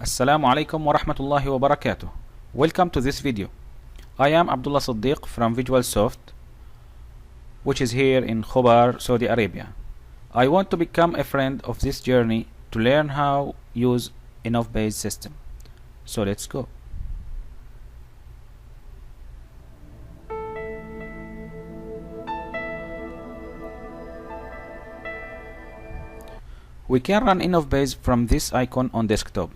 Assalamu alaikum wa rahmatullahi wa barakatuh. Welcome to this video. I am Abdullah Siddiq from Visualsoft, which is here in Khobar, Saudi Arabia. I want to become a friend of this journey to learn how use InnovBase system. So let's go. We can run InnovBase from this icon on desktop,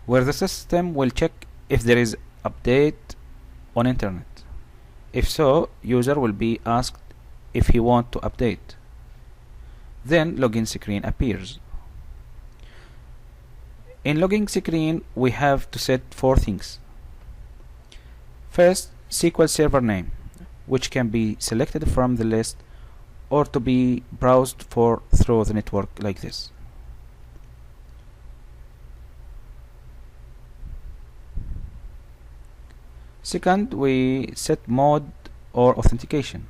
where the system will check if there is update on internet. If so, user will be asked if he want to update. Then login screen appears. In login screen, we have to set 4 things. First, SQL Server name, which can be selected from the list or to be browsed for through the network like this. Second, we set mode or authentication,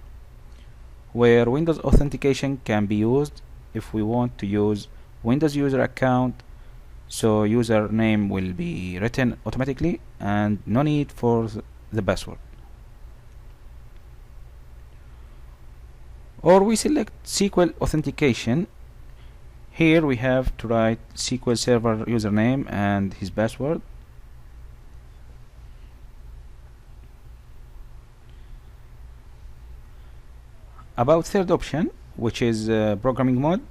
where Windows authentication can be used if we want to use Windows user account, so username will be written automatically and no need for the password. Or we select SQL authentication. Here we have to write SQL Server username and his password. About third option, which is programming mode,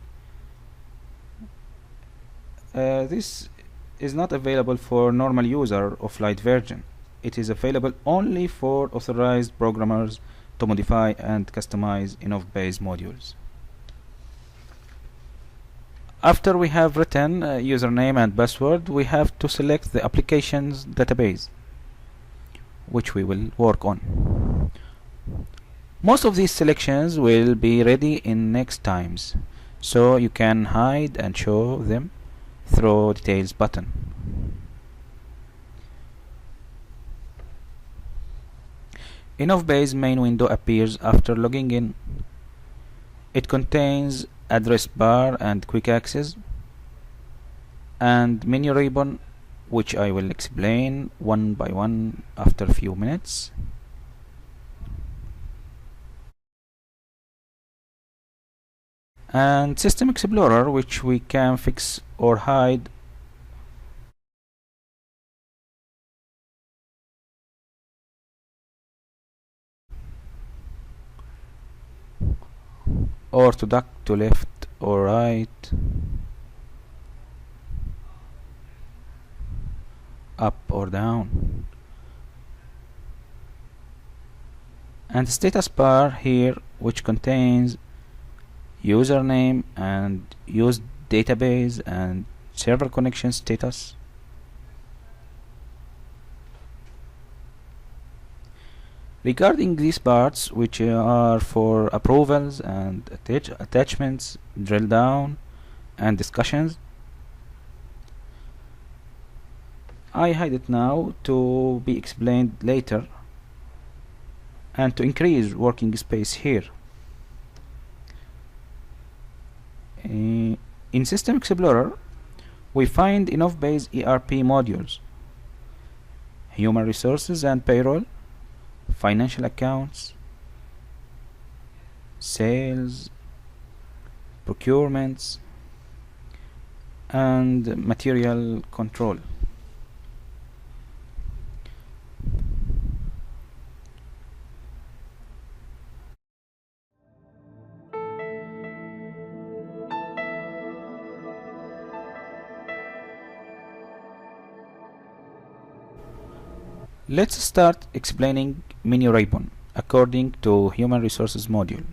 this is not available for normal user of light version. It is available only for authorized programmers to modify and customize InnovBase modules. After we have written username and password, we have to select the application's database, which we will work on. Most of these selections will be ready in next times, so you can hide and show them through details button. InnovBase main window appears after logging in. It contains address bar and quick access and menu ribbon, which I will explain one by one after a few minutes. And System Explorer, which we can fix or hide or to duck to left or right, up or down. And status bar here, which contains username and used database and server connection status. Regarding these parts, which are for approvals and attachments, drill down and discussions, I hide it now to be explained later and to increase working space here. In System Explorer, we find InnovBase ERP modules, human resources and payroll, financial accounts, sales, procurements, and material control. Let's start explaining menu ribbon according to human resources module.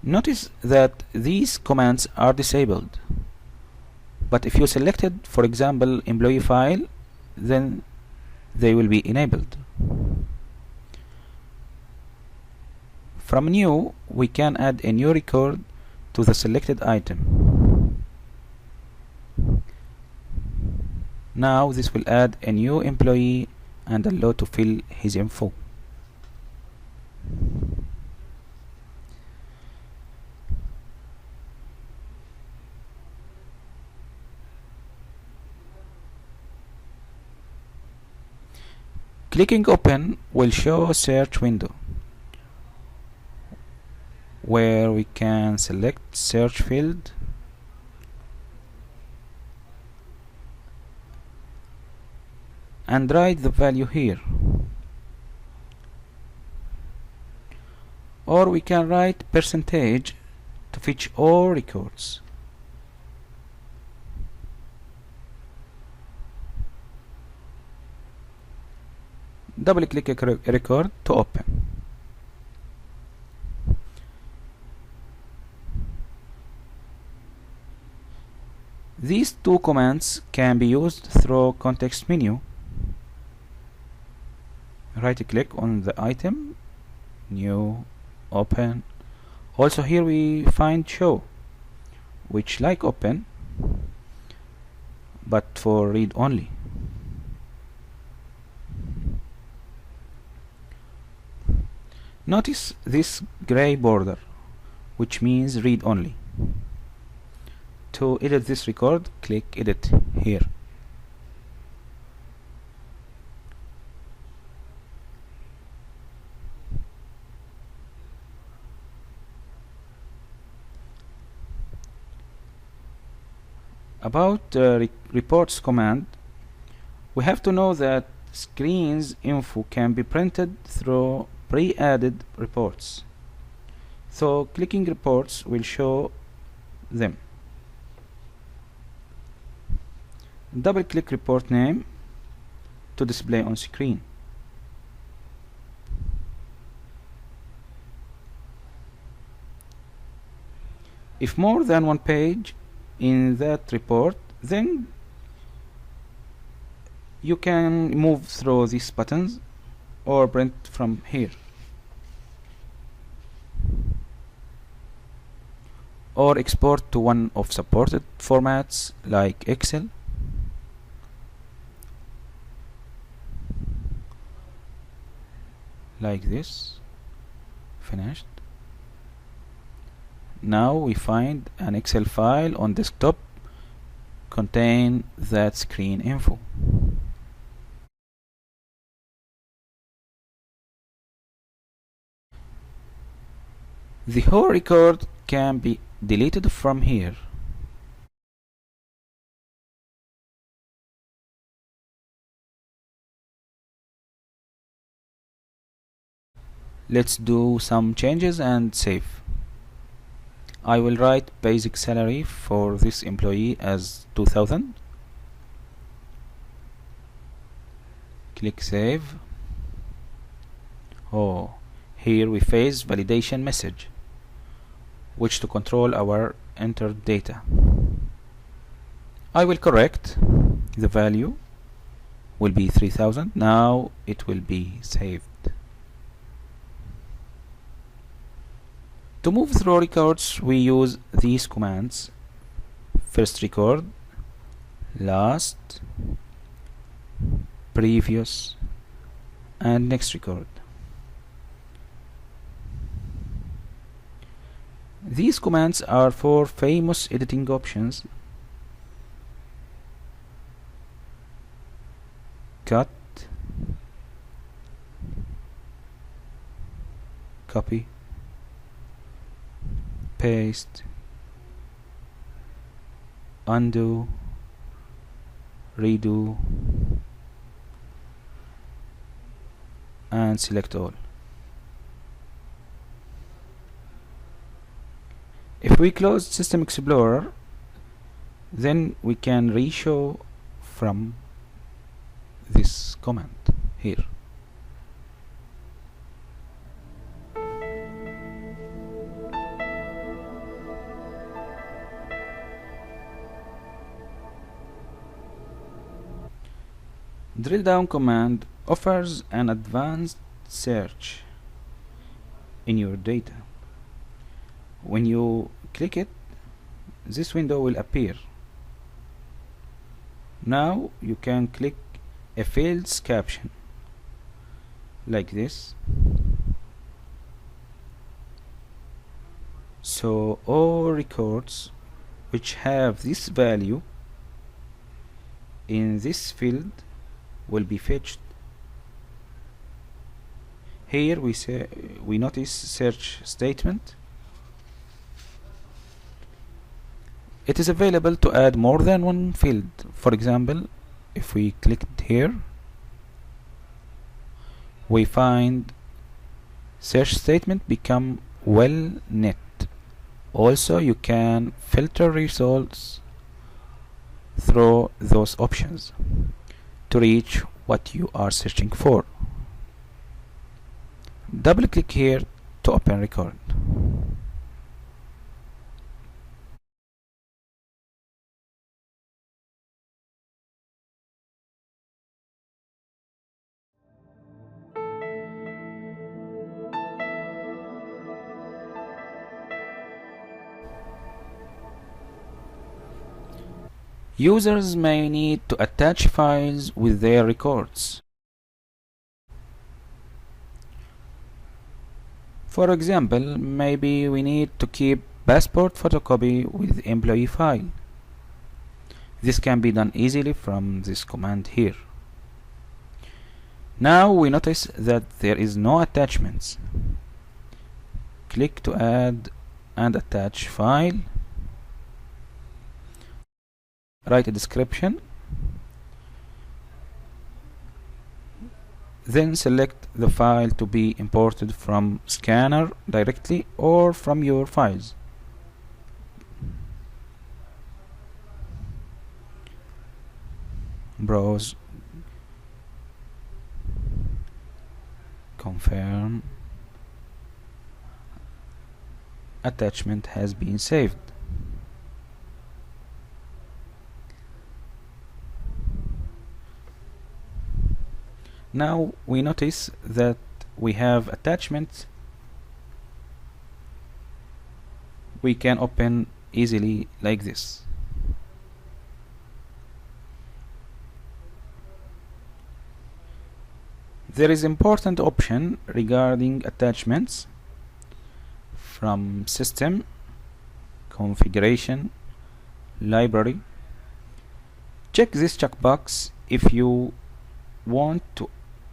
Notice that these commands are disabled, but if you selected, for example, employee file, then they will be enabled. From new, we can add a new record to the selected item. Now this will add a new employee and allow to fill his info. Clicking open will show a search window where we can select search field and write the value here, or we can write percentage to fetch all records. Double click a record to open. These two commands can be used through context menu. Right click on the item, new, open. Also here we find show, which like open but for read only. Notice this gray border, which means read only. To edit this record, click edit here. About reports command, we have to know that screens info can be printed through pre-added reports. So clicking reports will show them. Double click report name to display on screen. If more than one page in that report, then you can move through these buttons or print from here, or export to one of supported formats like Excel, like this. Finished. Now we find an Excel file on desktop contain that screen info. The whole record can be deleted from here. Let's do some changes and save. I will write basic salary for this employee as 2000. Click save. Oh, here we face validation message, which to control our entered data. I will correct the value, will be 3000. Now it will be saved. To move through records, we use these commands: first record, last, previous, and next record. These commands are for famous editing options: cut, copy, paste, undo, redo, and select all. If we close System Explorer, then we can re-show from this command here. Drill down command offers an advanced search in your data. When you click it, this window will appear. Now you can click a field's caption like this. So all records which have this value in this field will be fetched Here we notice search statement. It is available to add more than one field. For example, if we click here, we find search statement become well knit. Also, you can filter results through those options to reach what you are searching for. Double click here to open record. Users may need to attach files with their records. For example, maybe we need to keep passport photocopy with employee file. This can be done easily from this command here. Now we notice that there is no attachments. Click to add and attach file. Write a description, then select the file to be imported from scanner directly or from your files. Browse, confirm, attachment has been saved. Now we notice that we have attachments we can open easily like this. There is important option regarding attachments from System, Configuration, Library. Check this checkbox if you want to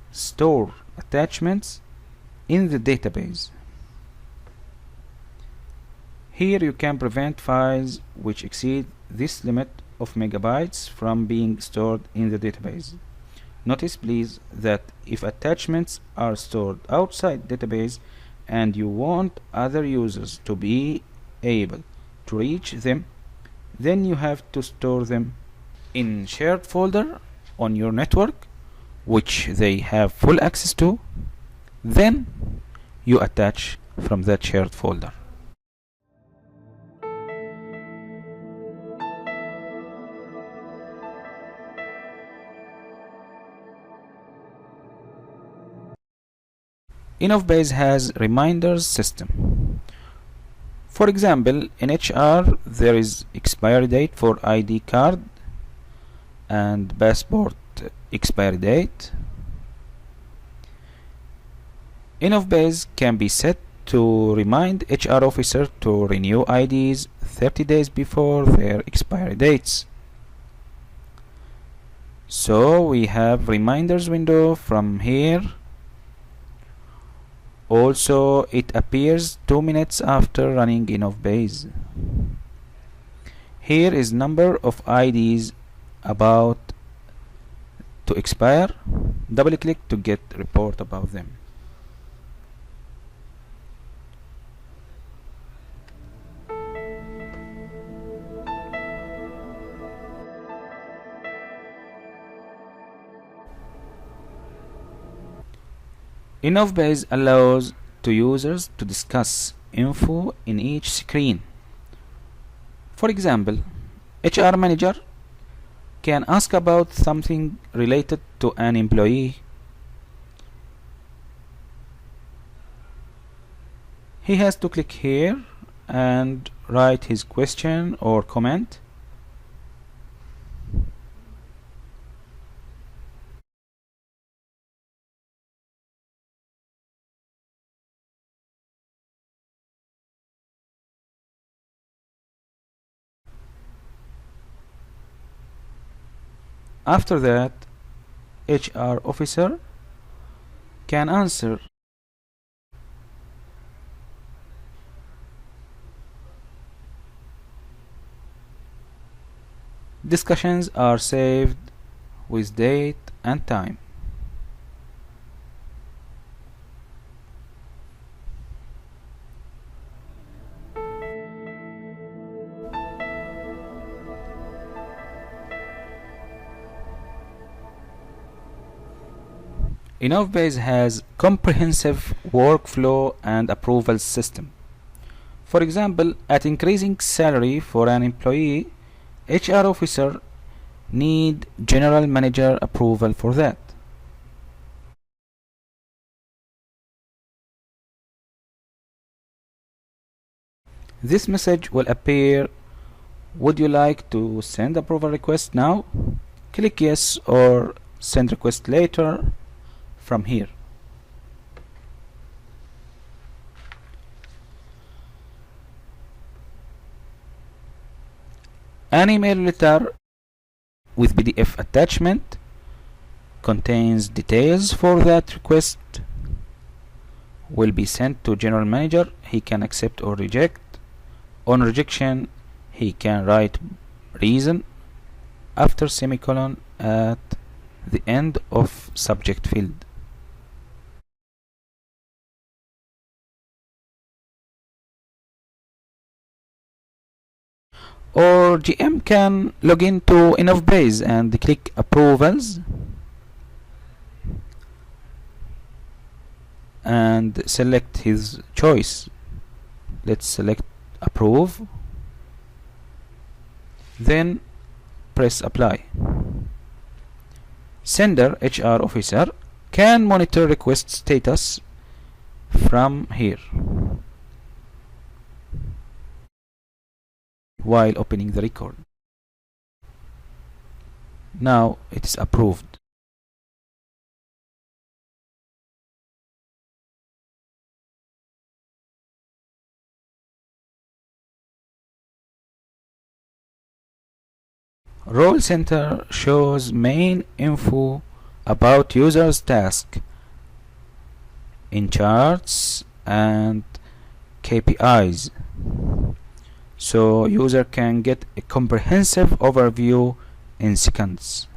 store attachments in the database. Here you can prevent files which exceed this limit of megabytes from being stored in the database. Notice please that if attachments are stored outside database and you want other users to be able to reach them, then you have to store them in shared folder on your network which they have full access to, then you attach from that shared folder. InnovBase has reminders system. For example, in HR there is expiry date for ID card and passport expiry date. InnovBase can be set to remind HR officer to renew IDs 30 days before their expiry dates. So we have reminders window from here. Also, it appears 2 minutes after running InnovBase. Here is number of IDs about to expire. Double click to get report about them. InnovBase allows to users to discuss info in each screen. For example, HR manager can ask about something related to an employee. He has to click here and write his question or comment. After that, HR officer can answer discussions are saved with date and time. InnovBase has comprehensive workflow and approval system. For example, at increasing salary for an employee, HR officer need general manager approval for that. This message will appear. Would you like to send approval request now? Click yes or send request later from here. An email letter with PDF attachment contains details for that request will be sent to general manager. He can accept or reject. On rejection, he can write reason after semicolon at the end of subject field. Or GM can log into InnovBase and click approvals and select his choice. Let's select approve, then press apply. Sender HR officer can monitor request status from here while opening the record. Now it is approved. Role Center shows main info about user's task in charts and KPIs, so user can get a comprehensive overview in seconds.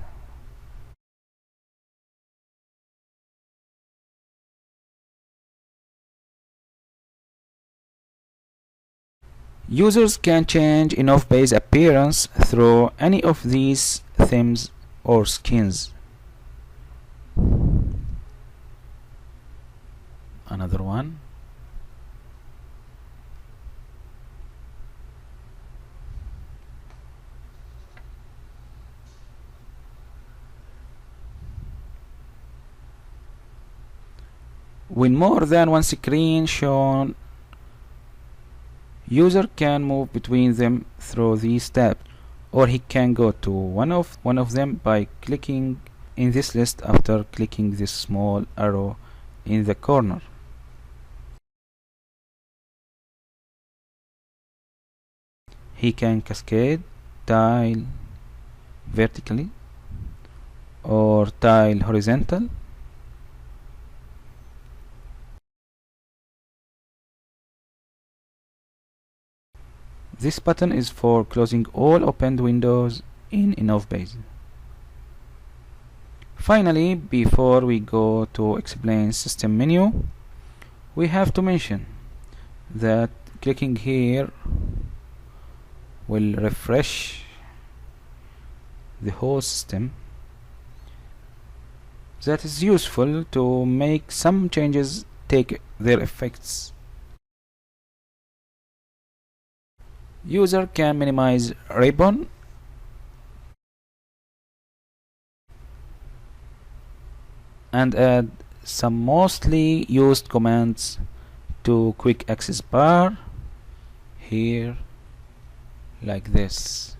Users can change InnovBase appearance through any of these themes or skins. Another one. With more than one screen shown, user can move between them through these tabs, or he can go to one of them by clicking in this list after clicking this small arrow in the corner. He can cascade, tile vertically or tile horizontal. This button is for closing all opened windows in InnovBase. Finally, before we go to explain system menu, we have to mention that clicking here will refresh the whole system. That is useful to make some changes take their effects. User can minimize ribbon and add some mostly used commands to quick access bar here like this.